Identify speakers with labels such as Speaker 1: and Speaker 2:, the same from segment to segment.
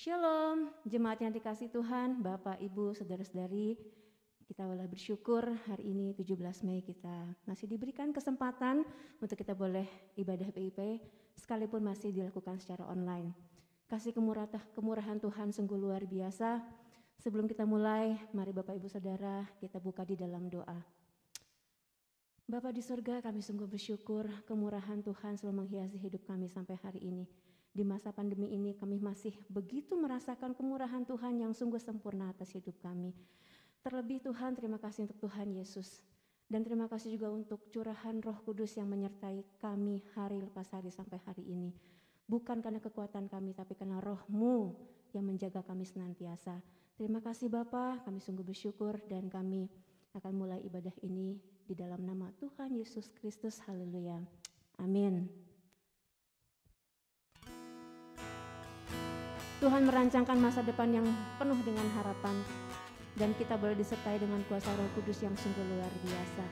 Speaker 1: Shalom, jemaat yang dikasih Tuhan, Bapak, Ibu, Saudara-saudari. Kita boleh bersyukur hari ini 17 Mei kita masih diberikan kesempatan untuk kita boleh ibadah PIP sekalipun masih dilakukan secara online. Kasih kemurahan Tuhan sungguh luar biasa. Sebelum kita mulai, mari Bapak, Ibu, Saudara, kita buka di dalam doa. Bapa di surga, kami sungguh bersyukur kemurahan Tuhan selalu menghiasi hidup kami sampai hari ini. Di masa pandemi ini kami masih begitu merasakan kemurahan Tuhan yang sungguh sempurna atas hidup kami. Terlebih Tuhan, terima kasih untuk Tuhan Yesus. Dan terima kasih juga untuk curahan Roh Kudus yang menyertai kami hari lepas hari sampai hari ini. Bukan karena kekuatan kami, tapi karena Roh-Mu yang menjaga kami senantiasa. Terima kasih Bapa, kami sungguh bersyukur dan kami akan mulai ibadah ini di dalam nama Tuhan Yesus Kristus. Haleluya. Amin. Tuhan merancangkan masa depan yang penuh dengan harapan dan kita boleh disertai dengan kuasa Roh Kudus yang sungguh luar biasa.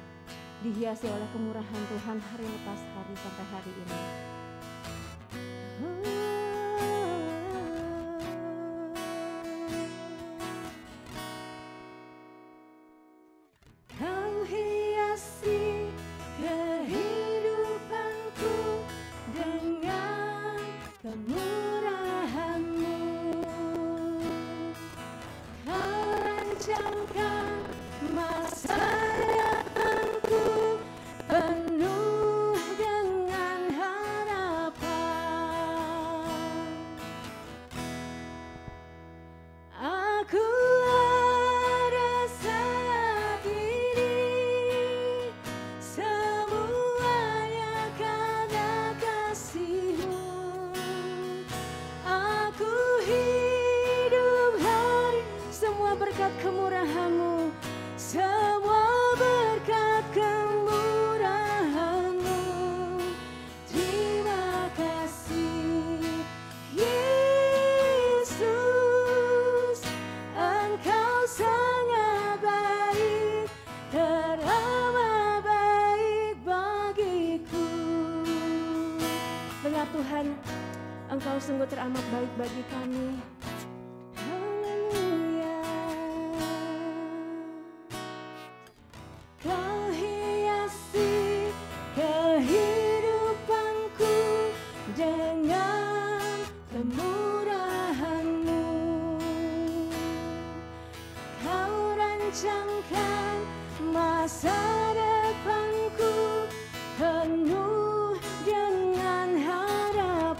Speaker 1: Dihiasi oleh kemurahan Tuhan hari lepas hari sampai hari ini. Kau hiasi kehidupanku dengan kemurahan-Mu. Kau rancangkan masa depanku penuh dengan harapan. Aku ada saat ini, semuanya karena kasih-Mu. Aku hidup hari, semua berkat kemurahan-Mu, semua berkat kemurahan-Mu. Terima kasih Yesus, Engkau sangat baik, teramat baik bagiku. Dengar Tuhan, Engkau sungguh teramat baik bagi kami. Haleluya. Kau hiasi kehidupanku dengan kemurahan-Mu. Kau rancangkan masa depanku penuh dengan harapan.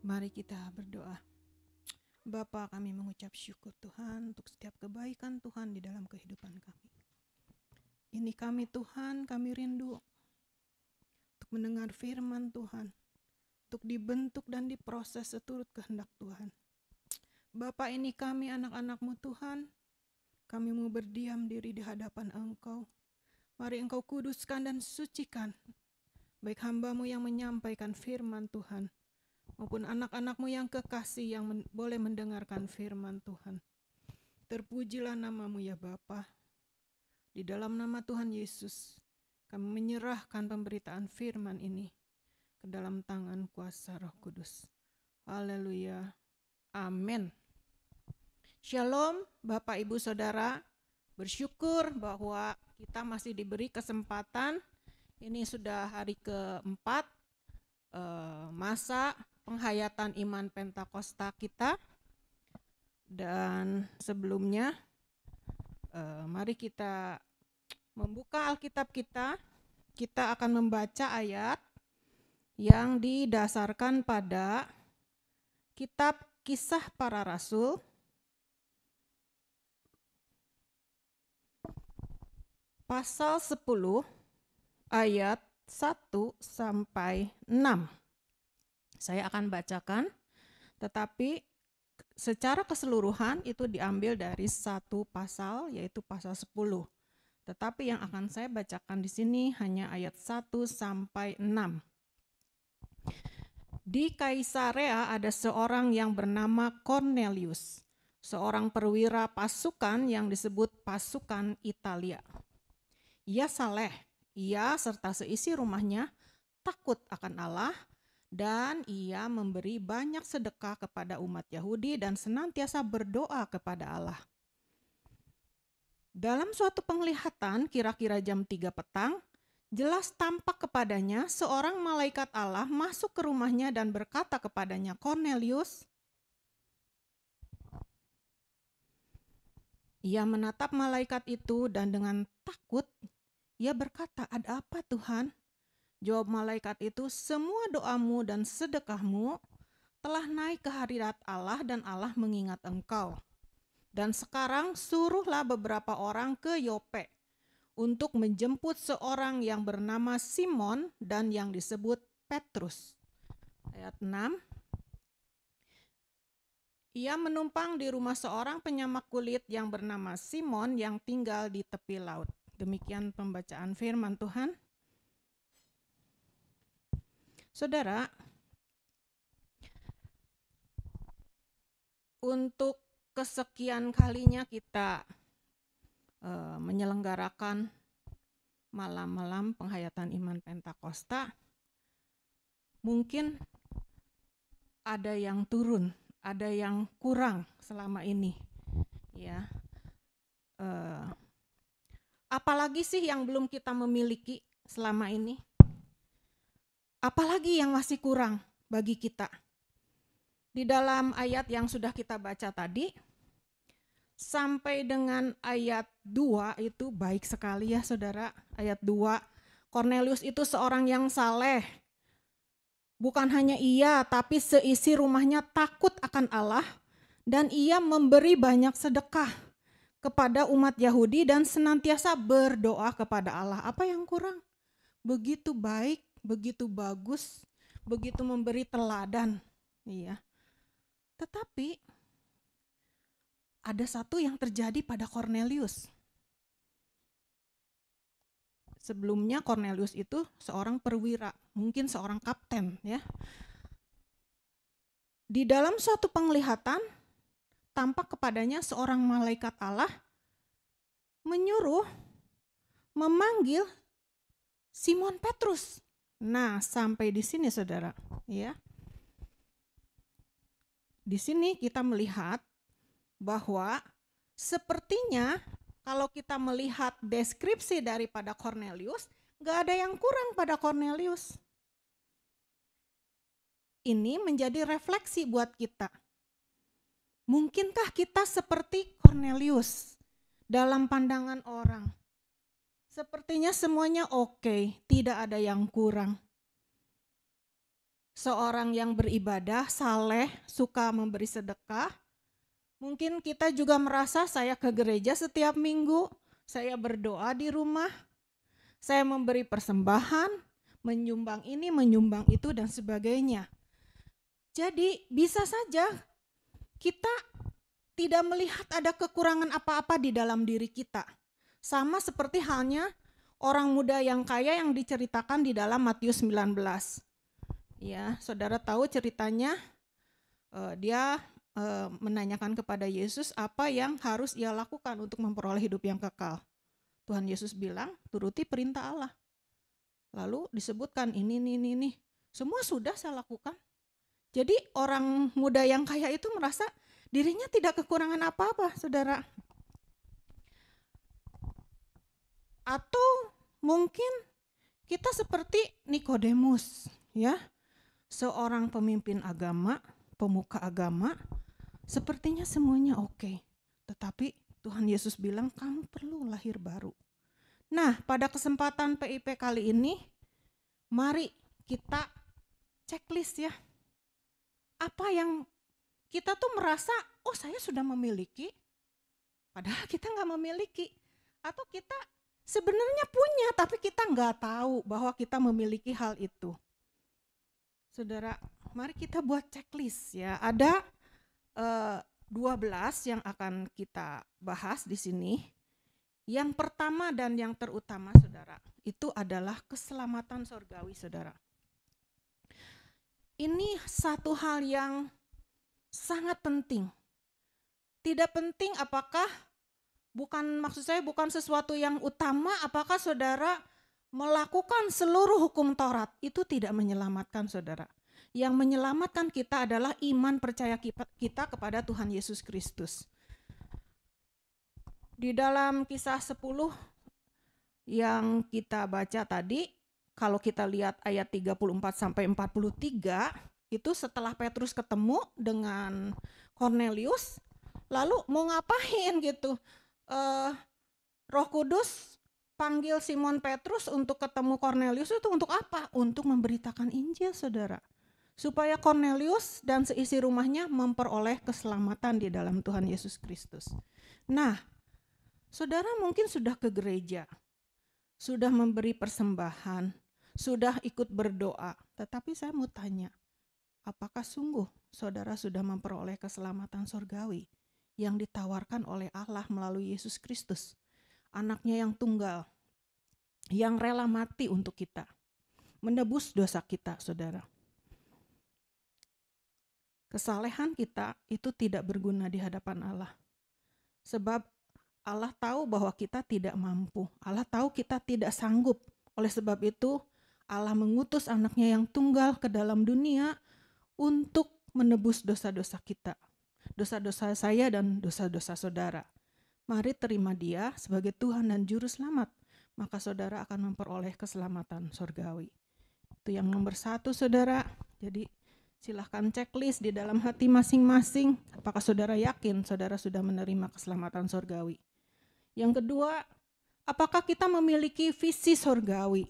Speaker 2: Mari kita berdoa. Bapa, kami mengucap syukur Tuhan untuk setiap kebaikan Tuhan di dalam kehidupan kami. Ini kami Tuhan, kami rindu untuk mendengar firman Tuhan, untuk dibentuk dan diproses seturut kehendak Tuhan. Bapa, ini kami anak-anak-Mu Tuhan, kami mau berdiam diri di hadapan Engkau. Mari Engkau kuduskan dan sucikan, baik hamba-Mu yang menyampaikan firman Tuhan, maupun anak-anak-Mu yang kekasih yang boleh mendengarkan firman Tuhan. Terpujilah nama-Mu ya Bapa. Di dalam nama Tuhan Yesus, kami menyerahkan pemberitaan firman ini ke dalam tangan kuasa Roh Kudus. Haleluya. Amin. Shalom Bapak Ibu Saudara, bersyukur bahwa kita masih diberi kesempatan. Ini sudah hari keempat masa penghayatan iman Pentakosta kita. Dan sebelumnya mari kita membuka Alkitab kita. Kita akan membaca ayat yang didasarkan pada kitab Kisah Para Rasul pasal 10 ayat 1 sampai 6. Saya akan bacakan, tetapi secara keseluruhan itu diambil dari satu pasal, yaitu pasal 10. Tetapi yang akan saya bacakan di sini hanya ayat 1 sampai 6. Di Kaisarea ada seorang yang bernama Cornelius, seorang perwira pasukan yang disebut pasukan Italia. Ia saleh, ia serta seisi rumahnya takut akan Allah, dan ia memberi banyak sedekah kepada umat Yahudi dan senantiasa berdoa kepada Allah. Dalam suatu penglihatan kira-kira jam 3 petang, jelas tampak kepadanya seorang malaikat Allah masuk ke rumahnya dan berkata kepadanya, "Cornelius." Ia menatap malaikat itu dan dengan takut ia berkata, "Ada apa Tuhan?" Jawab malaikat itu, "Semua doamu dan sedekahmu telah naik ke hadirat Allah dan Allah mengingat engkau. Dan sekarang suruhlah beberapa orang ke Yope untuk menjemput seorang yang bernama Simon dan yang disebut Petrus." Ayat 6. Ia menumpang di rumah seorang penyamak kulit yang bernama Simon yang tinggal di tepi laut. Demikian pembacaan firman Tuhan. Saudara, untuk kesekian kalinya kita menyelenggarakan malam-malam penghayatan iman Pentakosta, mungkin ada yang turun, ada yang kurang selama ini, ya. Apalagi sih yang belum kita memiliki selama ini? Apalagi yang masih kurang bagi kita? Di dalam ayat yang sudah kita baca tadi, sampai dengan ayat 2 itu baik sekali ya saudara. Ayat 2, Cornelius itu seorang yang saleh. Bukan hanya ia, tapi seisi rumahnya takut akan Allah, dan ia memberi banyak sedekah kepada umat Yahudi dan senantiasa berdoa kepada Allah. Apa yang kurang? Begitu baik, begitu bagus, begitu memberi teladan. Iya. Tetapi ada satu yang terjadi pada Cornelius. Sebelumnya Cornelius itu seorang perwira, mungkin seorang kapten ya. Di dalam suatu penglihatan tampak kepadanya seorang malaikat Allah menyuruh memanggil Simon Petrus. Nah, sampai di sini saudara, ya. Di sini kita melihat bahwa sepertinya kalau kita melihat deskripsi daripada Cornelius, gak ada yang kurang pada Cornelius. Ini menjadi refleksi buat kita. Mungkinkah kita seperti Cornelius dalam pandangan orang? Sepertinya semuanya oke, tidak ada yang kurang. seorang yang beribadah, saleh, suka memberi sedekah. Mungkin kita juga merasa saya ke gereja setiap minggu, saya berdoa di rumah, saya memberi persembahan, menyumbang ini, menyumbang itu, dan sebagainya. Jadi bisa saja kita tidak melihat ada kekurangan apa-apa di dalam diri kita. Sama seperti halnya orang muda yang kaya yang diceritakan di dalam Matius 19. Ya, saudara tahu ceritanya, dia menanyakan kepada Yesus apa yang harus ia lakukan untuk memperoleh hidup yang kekal. Tuhan Yesus bilang, turuti perintah Allah. Lalu disebutkan ini. Semua sudah saya lakukan. Jadi orang muda yang kaya itu merasa dirinya tidak kekurangan apa-apa, saudara. Atau mungkin kita seperti Nikodemus, ya, seorang pemimpin agama, pemuka agama, sepertinya semuanya oke. Tetapi Tuhan Yesus bilang kamu perlu lahir baru. Nah, pada kesempatan PIP kali ini, mari kita checklist ya. Apa yang kita tuh merasa, oh saya sudah memiliki, padahal kita nggak memiliki. Atau kita sebenarnya punya, tapi kita nggak tahu bahwa kita memiliki hal itu. Saudara, mari kita buat checklist ya. Ada 12 yang akan kita bahas di sini. Yang pertama dan yang terutama, saudara, itu adalah keselamatan surgawi, saudara. Ini satu hal yang sangat penting. Tidak penting apakah, maksud saya bukan sesuatu yang utama, apakah saudara melakukan seluruh hukum Taurat, itu tidak menyelamatkan saudara. Yang menyelamatkan kita adalah iman percaya kita kepada Tuhan Yesus Kristus. Di dalam Kisah 10 yang kita baca tadi, kalau kita lihat ayat 34 sampai 43, itu setelah Petrus ketemu dengan Kornelius, lalu mau ngapain gitu? Roh Kudus panggil Simon Petrus untuk ketemu Kornelius itu untuk apa? Untuk memberitakan Injil, saudara. Supaya Kornelius dan seisi rumahnya memperoleh keselamatan di dalam Tuhan Yesus Kristus. Nah, saudara mungkin sudah ke gereja, sudah memberi persembahan, sudah ikut berdoa, tetapi saya mau tanya, apakah sungguh saudara sudah memperoleh keselamatan surgawi yang ditawarkan oleh Allah melalui Yesus Kristus, anaknya yang tunggal, yang rela mati untuk kita, menebus dosa kita, saudara. Kesalehan kita itu tidak berguna di hadapan Allah. Sebab Allah tahu bahwa kita tidak mampu, Allah tahu kita tidak sanggup. Oleh sebab itu, Allah mengutus anaknya yang tunggal ke dalam dunia untuk menebus dosa-dosa kita. Dosa-dosa saya dan dosa-dosa saudara. Mari terima dia sebagai Tuhan dan Juru Selamat. Maka saudara akan memperoleh keselamatan surgawi. Itu yang nomor 1, saudara. Jadi silahkan checklist di dalam hati masing-masing. Apakah saudara yakin saudara sudah menerima keselamatan surgawi? Yang kedua, apakah kita memiliki visi surgawi?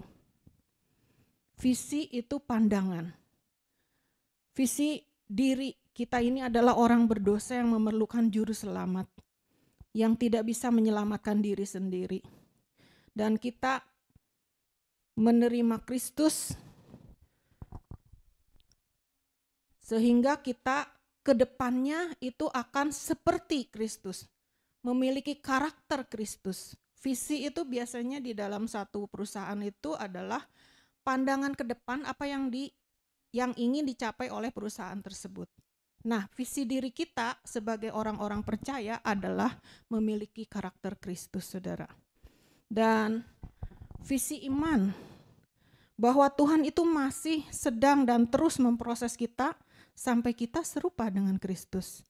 Speaker 2: Visi itu pandangan. Visi diri kita ini adalah orang berdosa yang memerlukan juru selamat, yang tidak bisa menyelamatkan diri sendiri. Dan kita menerima Kristus sehingga kita ke depannya itu akan seperti Kristus, memiliki karakter Kristus. Visi itu biasanya di dalam satu perusahaan itu adalah pandangan ke depan apa yang ingin dicapai oleh perusahaan tersebut. Nah, visi diri kita sebagai orang-orang percaya adalah memiliki karakter Kristus, saudara. Dan visi iman bahwa Tuhan itu masih sedang dan terus memproses kita sampai kita serupa dengan Kristus.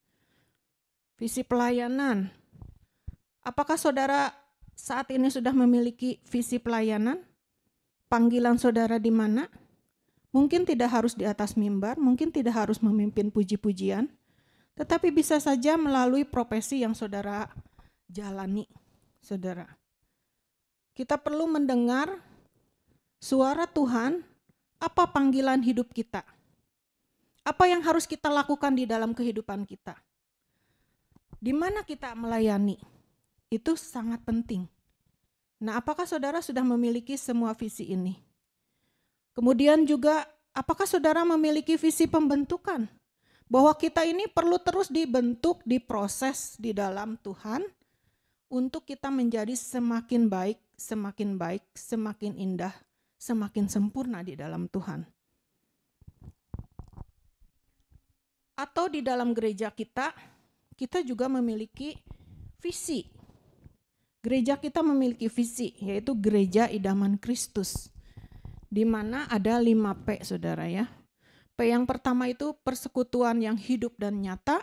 Speaker 2: Visi pelayanan. Apakah saudara saat ini sudah memiliki visi pelayanan? Panggilan saudara di mana? Mungkin tidak harus di atas mimbar, mungkin tidak harus memimpin puji-pujian, tetapi bisa saja melalui profesi yang saudara jalani, saudara. Kita perlu mendengar suara Tuhan, apa panggilan hidup kita. Apa yang harus kita lakukan di dalam kehidupan kita? Di mana kita melayani? Itu sangat penting. Nah, apakah saudara sudah memiliki semua visi ini? Kemudian juga, apakah saudara memiliki visi pembentukan? Bahwa kita ini perlu terus dibentuk, diproses di dalam Tuhan untuk kita menjadi semakin baik, semakin indah, semakin sempurna di dalam Tuhan. Atau di dalam gereja kita juga memiliki visi. Gereja kita memiliki visi, yaitu gereja idaman Kristus. Di mana ada 5P, saudara ya. P yang pertama itu persekutuan yang hidup dan nyata.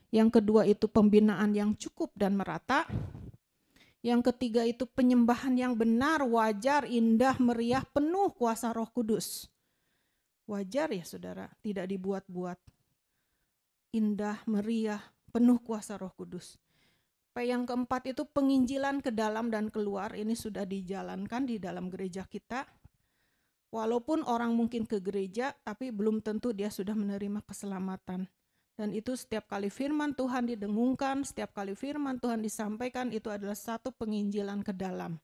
Speaker 2: Yang kedua itu pembinaan yang cukup dan merata. Yang ketiga itu penyembahan yang benar, wajar, indah, meriah, penuh kuasa Roh Kudus. Wajar ya saudara, tidak dibuat-buat. Indah, meriah, penuh kuasa Roh Kudus. P yang keempat itu penginjilan ke dalam dan keluar. Ini sudah dijalankan di dalam gereja kita. Walaupun orang mungkin ke gereja, tapi belum tentu dia sudah menerima keselamatan. Dan itu setiap kali firman Tuhan didengungkan, setiap kali firman Tuhan disampaikan, itu adalah satu penginjilan ke dalam.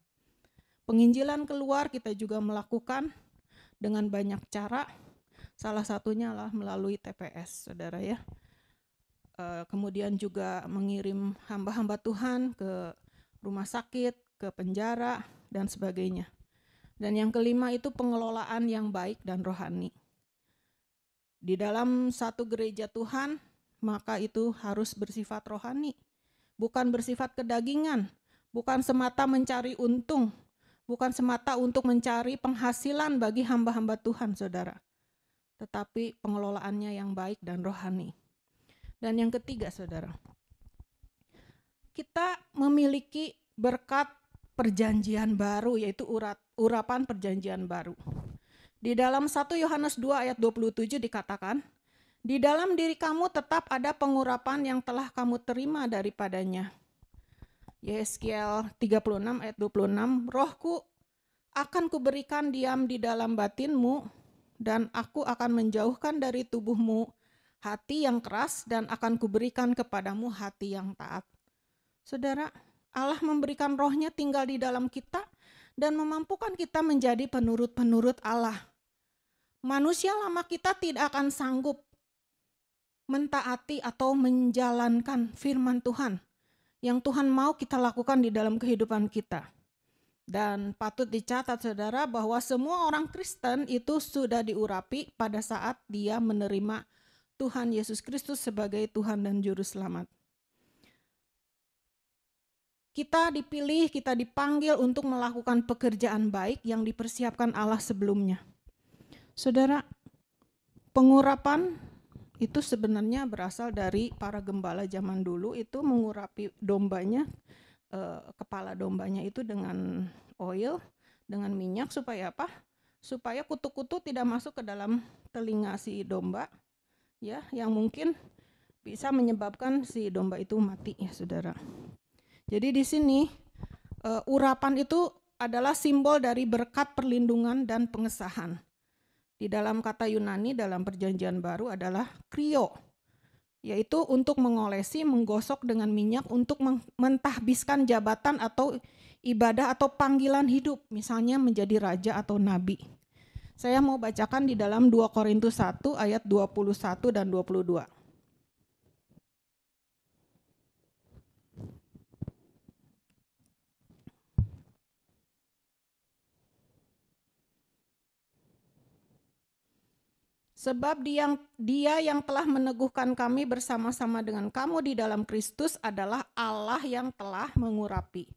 Speaker 2: Penginjilan keluar kita juga melakukan dengan banyak cara. Salah satunya adalah melalui TPS, saudara ya. Kemudian juga mengirim hamba-hamba Tuhan ke rumah sakit, ke penjara, dan sebagainya. Dan yang kelima itu pengelolaan yang baik dan rohani. Di dalam satu gereja Tuhan, maka itu harus bersifat rohani, bukan bersifat kedagingan, bukan semata mencari untung, bukan semata untuk mencari penghasilan bagi hamba-hamba Tuhan, saudara. Tetapi pengelolaannya yang baik dan rohani. Dan yang ketiga, saudara, kita memiliki berkat perjanjian baru, yaitu urapan perjanjian baru. Di dalam 1 Yohanes 2 ayat 27 dikatakan, di dalam diri kamu tetap ada pengurapan yang telah kamu terima daripadanya. Yeskiel 36 ayat 26, Rohku akan kuberikan diam di dalam batinmu, dan aku akan menjauhkan dari tubuhmu hati yang keras, dan akan kuberikan kepadamu hati yang taat. Saudara, Allah memberikan rohnya tinggal di dalam kita, dan memampukan kita menjadi penurut-penurut Allah. Manusia lama kita tidak akan sanggup mentaati atau menjalankan firman Tuhan yang Tuhan mau kita lakukan di dalam kehidupan kita. Dan patut dicatat saudara bahwa semua orang Kristen itu sudah diurapi pada saat dia menerima Tuhan Yesus Kristus sebagai Tuhan dan Juru Selamat. Kita dipilih, kita dipanggil untuk melakukan pekerjaan baik yang dipersiapkan Allah sebelumnya. Saudara, pengurapan itu sebenarnya berasal dari para gembala zaman dulu, itu mengurapi dombanya, kepala dombanya itu dengan oil, dengan minyak, supaya apa? Supaya kutu-kutu tidak masuk ke dalam telinga si domba, ya, yang mungkin bisa menyebabkan si domba itu mati, ya saudara. Jadi di sini urapan itu adalah simbol dari berkat perlindungan dan pengesahan. Di dalam kata Yunani dalam perjanjian baru adalah krio, yaitu untuk mengolesi, menggosok dengan minyak untuk mentahbiskan jabatan atau ibadah atau panggilan hidup, misalnya menjadi raja atau nabi. Saya mau bacakan di dalam 2 Korintus 1 ayat 21 dan 22. Sebab dia yang telah meneguhkan kami bersama-sama dengan kamu di dalam Kristus adalah Allah yang telah mengurapi,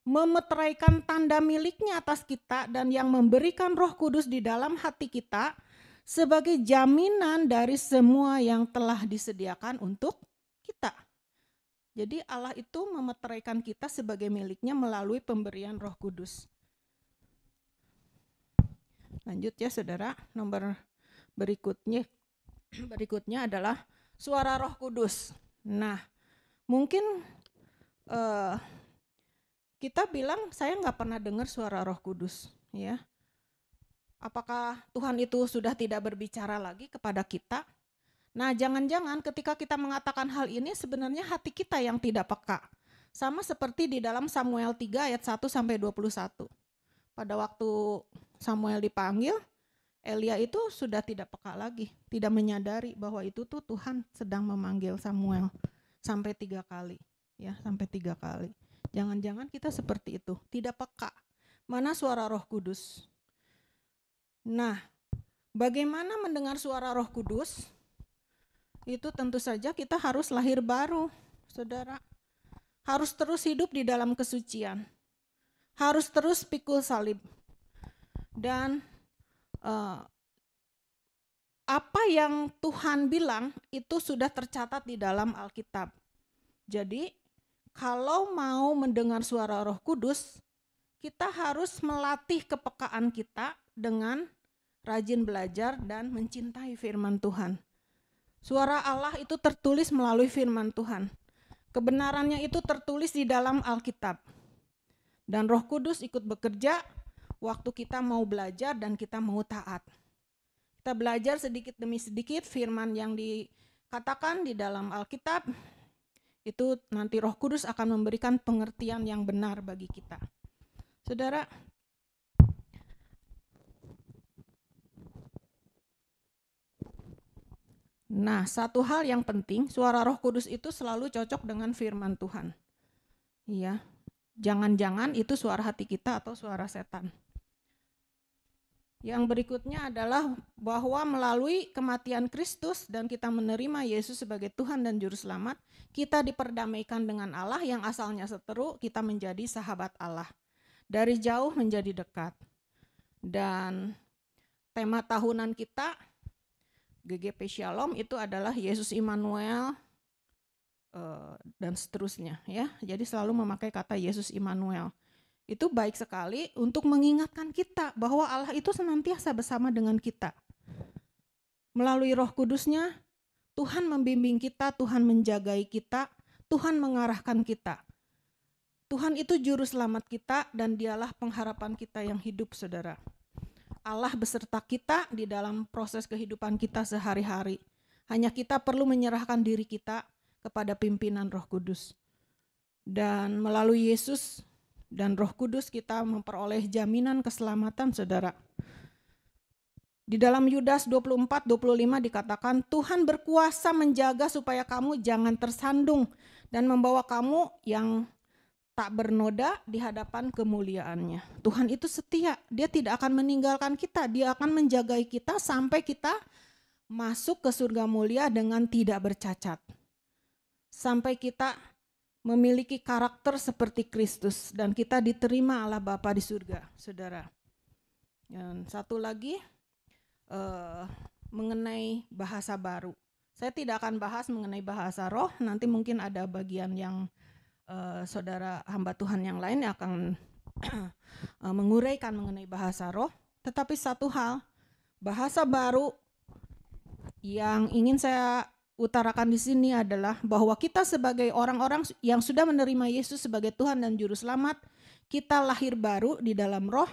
Speaker 2: memeteraikan tanda miliknya atas kita, dan yang memberikan Roh Kudus di dalam hati kita sebagai jaminan dari semua yang telah disediakan untuk kita. Jadi Allah itu memeteraikan kita sebagai miliknya melalui pemberian Roh Kudus. Lanjut ya saudara, nomor berikutnya adalah suara Roh Kudus. Nah, mungkin kita bilang saya nggak pernah dengar suara Roh Kudus, ya. Apakah Tuhan itu sudah tidak berbicara lagi kepada kita? Nah, jangan-jangan ketika kita mengatakan hal ini sebenarnya hati kita yang tidak peka. Sama seperti di dalam Samuel 3 ayat 1 sampai 21. Pada waktu Samuel dipanggil, Elia itu sudah tidak peka lagi, tidak menyadari bahwa itu tuh Tuhan sedang memanggil Samuel sampai 3 kali, ya, sampai 3 kali. Jangan-jangan kita seperti itu, tidak peka. Mana suara Roh Kudus? Nah, bagaimana mendengar suara Roh Kudus? Itu tentu saja kita harus lahir baru, saudara. Harus terus hidup di dalam kesucian. Harus terus pikul salib. Dan apa yang Tuhan bilang itu sudah tercatat di dalam Alkitab. Jadi kalau mau mendengar suara Roh Kudus, kita harus melatih kepekaan kita dengan rajin belajar dan mencintai firman Tuhan. Suara Allah itu tertulis melalui firman Tuhan. Kebenarannya itu tertulis di dalam Alkitab. Dan Roh Kudus ikut bekerja waktu kita mau belajar dan kita mau taat. Kita belajar sedikit demi sedikit firman yang dikatakan di dalam Alkitab, itu nanti Roh Kudus akan memberikan pengertian yang benar bagi kita. Saudara, nah, satu hal yang penting, suara Roh Kudus itu selalu cocok dengan firman Tuhan. Iya, jangan-jangan itu suara hati kita atau suara setan. Yang berikutnya adalah bahwa melalui kematian Kristus dan kita menerima Yesus sebagai Tuhan dan Juru Selamat, kita diperdamaikan dengan Allah yang asalnya seteru, kita menjadi sahabat Allah. Dari jauh menjadi dekat. Dan tema tahunan kita, GGP Shalom, itu adalah Yesus Immanuel dan seterusnya, ya. Jadi selalu memakai kata Yesus Immanuel. Itu baik sekali untuk mengingatkan kita bahwa Allah itu senantiasa bersama dengan kita. Melalui Roh Kudusnya, Tuhan membimbing kita, Tuhan menjagai kita, Tuhan mengarahkan kita. Tuhan itu juru selamat kita dan dialah pengharapan kita yang hidup, saudara. Allah beserta kita di dalam proses kehidupan kita sehari-hari. Hanya kita perlu menyerahkan diri kita kepada pimpinan Roh Kudus. Dan melalui Yesus dan Roh Kudus kita memperoleh jaminan keselamatan, saudara. Di dalam Yudas 24-25 dikatakan, Tuhan berkuasa menjaga supaya kamu jangan tersandung dan membawa kamu yang tak bernoda di hadapan kemuliaannya. Tuhan itu setia, dia tidak akan meninggalkan kita, dia akan menjagai kita sampai kita masuk ke surga mulia dengan tidak bercacat. Sampai kita memiliki karakter seperti Kristus dan kita diterima Allah Bapa di surga, saudara. Dan satu lagi mengenai bahasa baru. Saya tidak akan bahas mengenai bahasa roh, nanti mungkin ada bagian yang saudara hamba Tuhan yang lain yang akan menguraikan mengenai bahasa roh. Tetapi satu hal, bahasa baru yang ingin saya utarakan di sini adalah bahwa kita sebagai orang-orang yang sudah menerima Yesus sebagai Tuhan dan Juru Selamat, kita lahir baru di dalam roh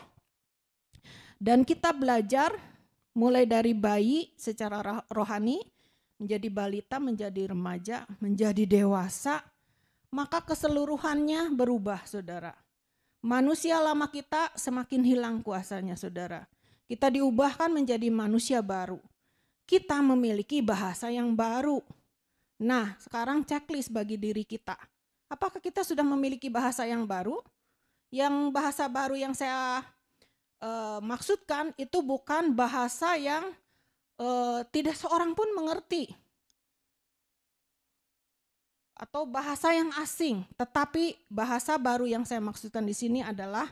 Speaker 2: dan kita belajar mulai dari bayi secara rohani, menjadi balita, menjadi remaja, menjadi dewasa, maka keseluruhannya berubah, saudara. Manusia lama kita semakin hilang kuasanya, saudara. Kita diubahkan menjadi manusia baru. Kita memiliki bahasa yang baru. Nah, sekarang checklist bagi diri kita. Apakah kita sudah memiliki bahasa yang baru? Yang bahasa baru yang saya maksudkan itu bukan bahasa yang tidak seorang pun mengerti. Atau bahasa yang asing. Tetapi bahasa baru yang saya maksudkan di sini adalah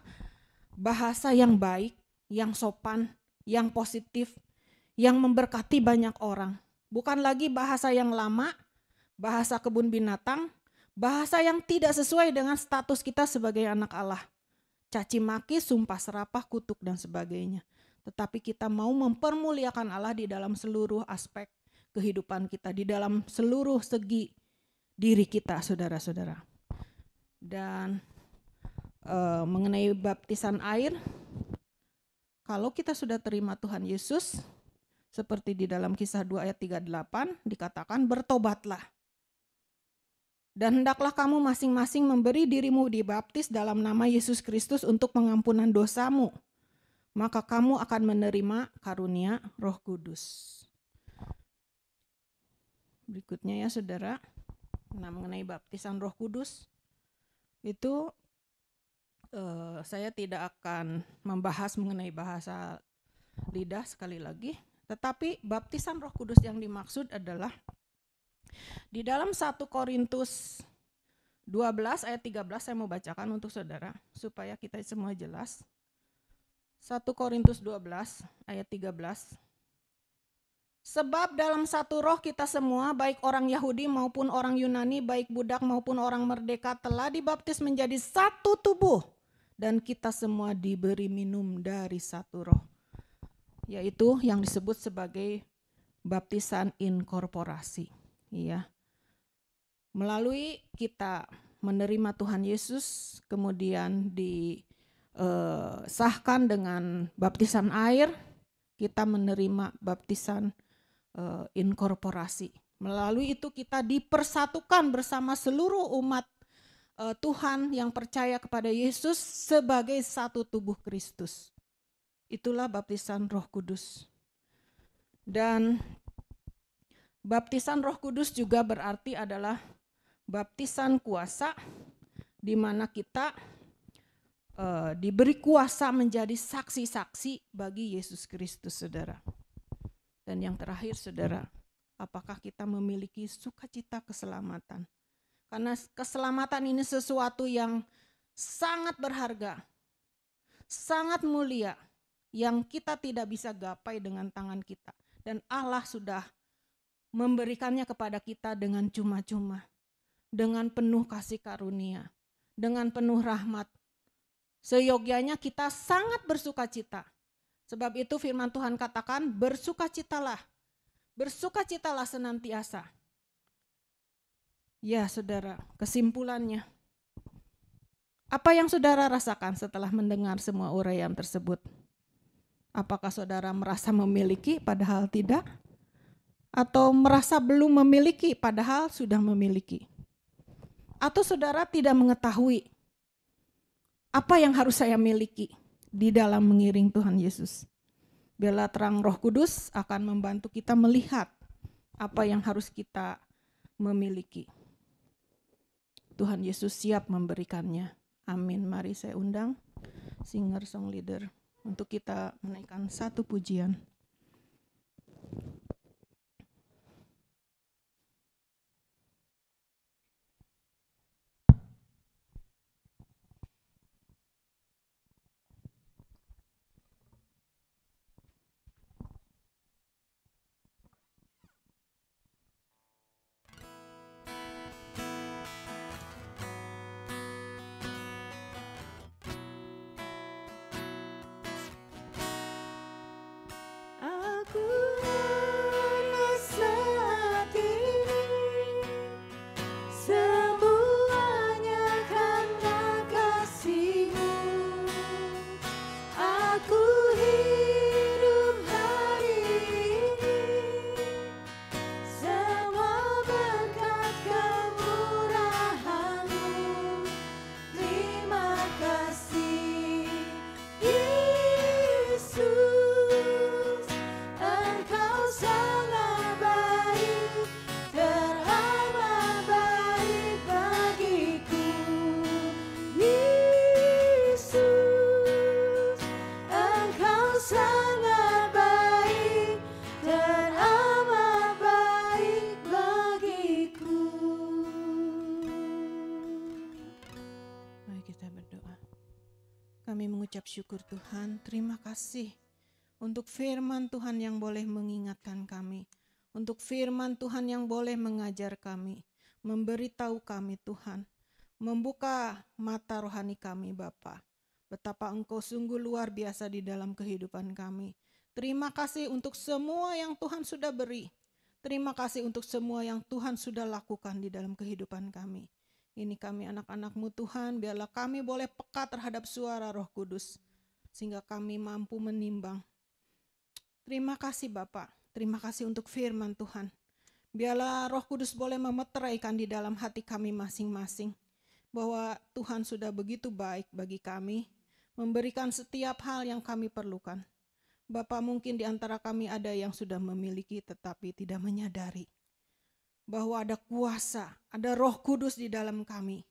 Speaker 2: bahasa yang baik, yang sopan, yang positif, yang memberkati banyak orang. Bukan lagi bahasa yang lama, bahasa kebun binatang, bahasa yang tidak sesuai dengan status kita sebagai anak Allah. Caci maki, sumpah serapah, kutuk dan sebagainya. Tetapi kita mau mempermuliakan Allah di dalam seluruh aspek kehidupan kita, di dalam seluruh segi diri kita, saudara-saudara. Dan mengenai baptisan air, kalau kita sudah terima Tuhan Yesus Seperti di dalam Kisah 2 ayat 38 dikatakan, bertobatlah. Dan hendaklah kamu masing-masing memberi dirimu dibaptis dalam nama Yesus Kristus untuk pengampunan dosamu. Maka kamu akan menerima karunia Roh Kudus. Berikutnya ya saudara, mengenai baptisan Roh Kudus. Itu saya tidak akan membahas mengenai bahasa lidah sekali lagi. Tetapi baptisan Roh Kudus yang dimaksud adalah di dalam 1 Korintus 12 ayat 13, saya mau bacakan untuk saudara supaya kita semua jelas. 1 Korintus 12 ayat 13. Sebab dalam satu roh kita semua, baik orang Yahudi maupun orang Yunani, baik budak maupun orang merdeka, telah dibaptis menjadi satu tubuh, dan kita semua diberi minum dari satu roh, yaitu yang disebut sebagai baptisan inkorporasi. Ya. Melalui kita menerima Tuhan Yesus, kemudian disahkan dengan baptisan air, kita menerima baptisan inkorporasi. Melalui itu kita dipersatukan bersama seluruh umat Tuhan yang percaya kepada Yesus sebagai satu tubuh Kristus. Itulah baptisan Roh Kudus. Dan baptisan Roh Kudus juga berarti adalah baptisan kuasa, di mana kita diberi kuasa menjadi saksi-saksi bagi Yesus Kristus, saudara. Dan yang terakhir, saudara, apakah kita memiliki sukacita keselamatan? Karena keselamatan ini sesuatu yang sangat berharga, sangat mulia, yang kita tidak bisa gapai dengan tangan kita. Dan Allah sudah memberikannya kepada kita dengan cuma-cuma, dengan penuh kasih karunia, dengan penuh rahmat. Seyogyanya kita sangat bersukacita. Sebab itu firman Tuhan katakan, bersukacitalah senantiasa. Ya saudara, kesimpulannya, apa yang saudara rasakan setelah mendengar semua uraian tersebut? Apakah saudara merasa memiliki padahal tidak? Atau merasa belum memiliki padahal sudah memiliki? Atau saudara tidak mengetahui apa yang harus saya miliki di dalam mengiring Tuhan Yesus? Biarlah terang Roh Kudus akan membantu kita melihat apa yang harus kita memiliki. Tuhan Yesus siap memberikannya. Amin. Mari saya undang singer song leader untuk kita menaikkan satu pujian. Kami mengucap syukur Tuhan, terima kasih untuk firman Tuhan yang boleh mengingatkan kami, untuk firman Tuhan yang boleh mengajar kami, memberitahu kami Tuhan, membuka mata rohani kami Bapa. Betapa Engkau sungguh luar biasa di dalam kehidupan kami. Terima kasih untuk semua yang Tuhan sudah beri. Terima kasih untuk semua yang Tuhan sudah lakukan di dalam kehidupan kami. Ini kami anak-anak-Mu Tuhan, biarlah kami boleh peka terhadap suara Roh Kudus, sehingga kami mampu menimbang. Terima kasih Bapak, terima kasih untuk firman Tuhan. Biarlah Roh Kudus boleh memeteraikan di dalam hati kami masing-masing, bahwa Tuhan sudah begitu baik bagi kami, memberikan setiap hal yang kami perlukan. Bapa, mungkin di antara kami ada yang sudah memiliki tetapi tidak menyadari bahwa ada kuasa, ada Roh Kudus di dalam kami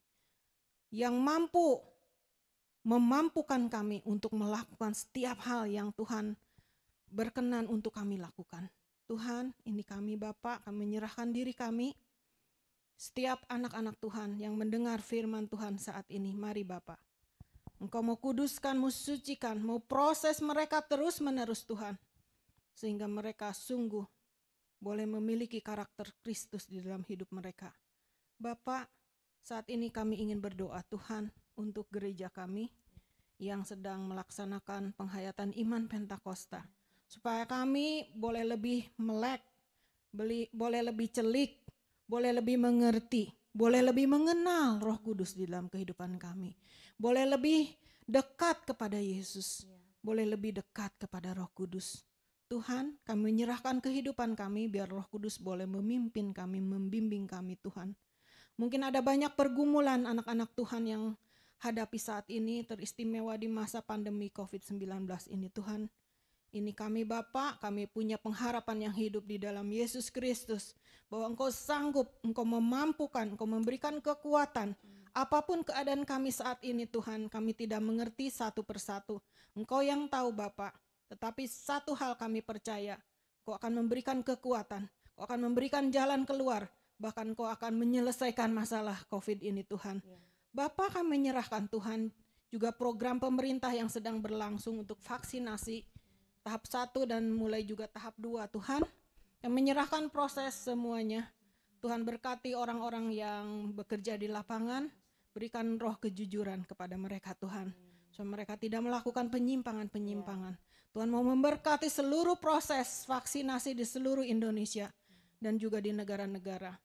Speaker 2: yang memampukan kami untuk melakukan setiap hal yang Tuhan berkenan untuk kami lakukan. Tuhan, ini kami Bapa, kami menyerahkan diri kami. Setiap anak-anak Tuhan yang mendengar firman Tuhan saat ini, mari Bapa, Engkau mau kuduskan, mau sucikan, mau proses mereka terus-menerus Tuhan. Sehingga mereka sungguh boleh memiliki karakter Kristus di dalam hidup mereka. Bapa, saat ini kami ingin berdoa Tuhan untuk gereja kami yang sedang melaksanakan penghayatan iman Pentakosta. Supaya kami boleh lebih melek, boleh lebih celik, boleh lebih mengerti, boleh lebih mengenal Roh Kudus di dalam kehidupan kami. Boleh lebih dekat kepada Yesus, boleh lebih dekat kepada Roh Kudus. Tuhan, kami menyerahkan kehidupan kami biar Roh Kudus boleh memimpin kami, membimbing kami Tuhan. Mungkin ada banyak pergumulan anak-anak Tuhan yang hadapi saat ini, teristimewa di masa pandemi COVID-19 ini Tuhan. Ini kami Bapa, kami punya pengharapan yang hidup di dalam Yesus Kristus. Bahwa Engkau sanggup, Engkau memampukan, Engkau memberikan kekuatan. Apapun keadaan kami saat ini Tuhan, kami tidak mengerti satu persatu. Engkau yang tahu Bapa, tetapi satu hal kami percaya, Engkau akan memberikan kekuatan, Engkau akan memberikan jalan keluar, bahkan Engkau akan menyelesaikan masalah COVID ini Tuhan. Bapa, kami menyerahkan Tuhan juga program pemerintah yang sedang berlangsung untuk vaksinasi, tahap 1 dan mulai juga tahap 2 Tuhan, yang menyerahkan proses semuanya. Tuhan berkati orang-orang yang bekerja di lapangan, berikan roh kejujuran kepada mereka Tuhan. Supaya mereka tidak melakukan penyimpangan-penyimpangan. Tuhan mau memberkati seluruh proses vaksinasi di seluruh Indonesia dan juga di negara-negara.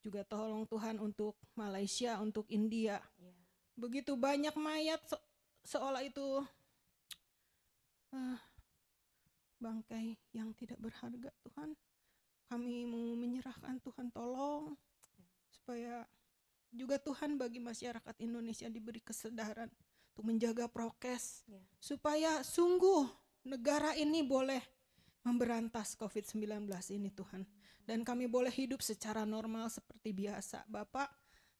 Speaker 2: Juga tolong Tuhan untuk Malaysia, untuk India. Begitu banyak mayat seolah itu bangkai yang tidak berharga Tuhan. Kami mau menyerahkan Tuhan, tolong supaya juga Tuhan bagi masyarakat Indonesia diberi kesadaran untuk menjaga prokes, supaya sungguh negara ini boleh memberantas COVID-19 ini Tuhan. Dan kami boleh hidup secara normal seperti biasa. Bapak,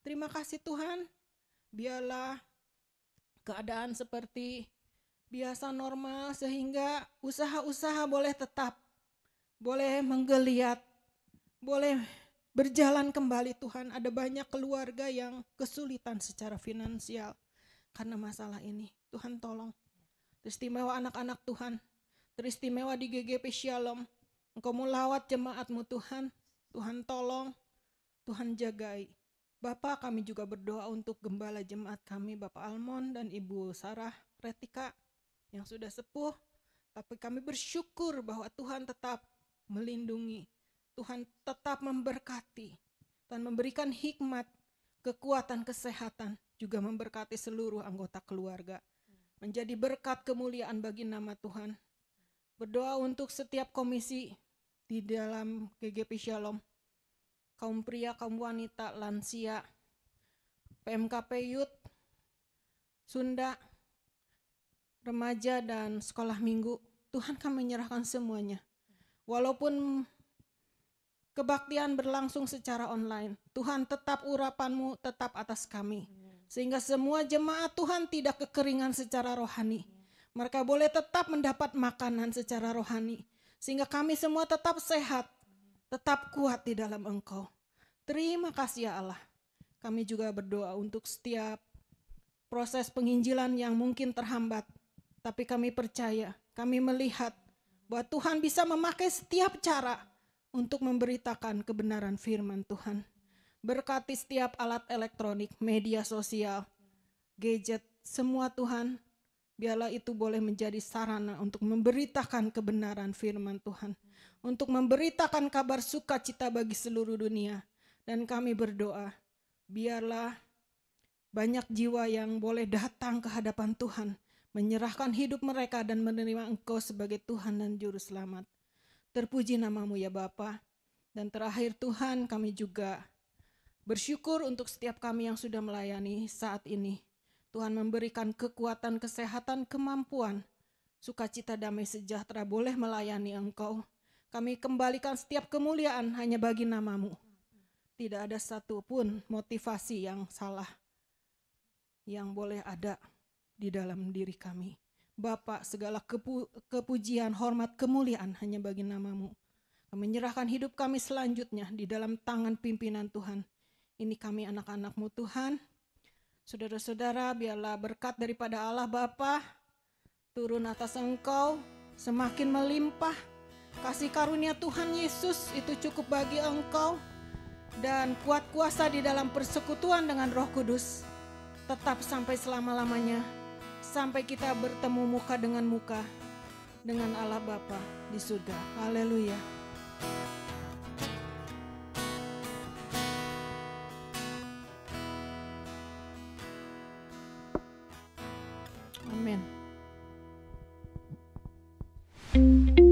Speaker 2: terima kasih Tuhan, biarlah keadaan seperti biasa normal sehingga usaha-usaha boleh tetap, boleh menggeliat, boleh berjalan kembali Tuhan. Ada banyak keluarga yang kesulitan secara finansial karena masalah ini. Tuhan tolong, teristimewa anak-anak Tuhan, teristimewa di GGP Shalom. Engkau melawat jemaat-Mu Tuhan, Tuhan tolong, Tuhan jagai. Bapak, kami juga berdoa untuk gembala jemaat kami, Bapak Almon dan Ibu Sarah Retika, yang sudah sepuh, tapi kami bersyukur bahwa Tuhan tetap melindungi, Tuhan tetap memberkati, Tuhan memberikan hikmat, kekuatan, kesehatan, juga memberkati seluruh anggota keluarga, menjadi berkat kemuliaan bagi nama Tuhan. Berdoa untuk setiap komisi di dalam GGP Shalom, kaum pria, kaum wanita, lansia, PMKP Youth, Sunda, remaja dan sekolah minggu. Tuhan, kami menyerahkan semuanya. Walaupun kebaktian berlangsung secara online, Tuhan tetap urapan-Mu tetap atas kami. Sehingga semua jemaat Tuhan tidak kekeringan secara rohani. Mereka boleh tetap mendapat makanan secara rohani. Sehingga kami semua tetap sehat, tetap kuat di dalam Engkau. Terima kasih ya Allah. Kami juga berdoa untuk setiap proses penginjilan yang mungkin terhambat. Tapi kami percaya, kami melihat bahwa Tuhan bisa memakai setiap cara untuk memberitakan kebenaran firman Tuhan. Berkati setiap alat elektronik, media sosial, gadget, semua Tuhan, biarlah itu boleh menjadi sarana untuk memberitakan kebenaran firman Tuhan. Untuk memberitakan kabar sukacita bagi seluruh dunia. Dan kami berdoa, biarlah banyak jiwa yang boleh datang ke hadapan Tuhan, menyerahkan hidup mereka dan menerima Engkau sebagai Tuhan dan Juru Selamat. Terpuji namamu ya Bapa. Dan terakhir Tuhan, kami juga bersyukur untuk setiap kami yang sudah melayani saat ini. Tuhan memberikan kekuatan, kesehatan, kemampuan, sukacita, damai sejahtera boleh melayani Engkau. Kami kembalikan setiap kemuliaan hanya bagi namamu. Tidak ada satupun motivasi yang salah yang boleh ada di dalam diri kami. Bapa, segala kepujian, hormat, kemuliaan hanya bagi namamu. Kami menyerahkan hidup kami selanjutnya di dalam tangan pimpinan Tuhan. Ini kami anak-anak-Mu Tuhan. Saudara-saudara, biarlah berkat daripada Allah Bapa turun atas Engkau, semakin melimpah. Kasih karunia Tuhan Yesus itu cukup bagi Engkau. Dan kuat kuasa di dalam persekutuan dengan Roh Kudus. Tetap sampai selama-lamanya. Sampai kita bertemu muka dengan Allah Bapa di surga. Haleluya. Amin.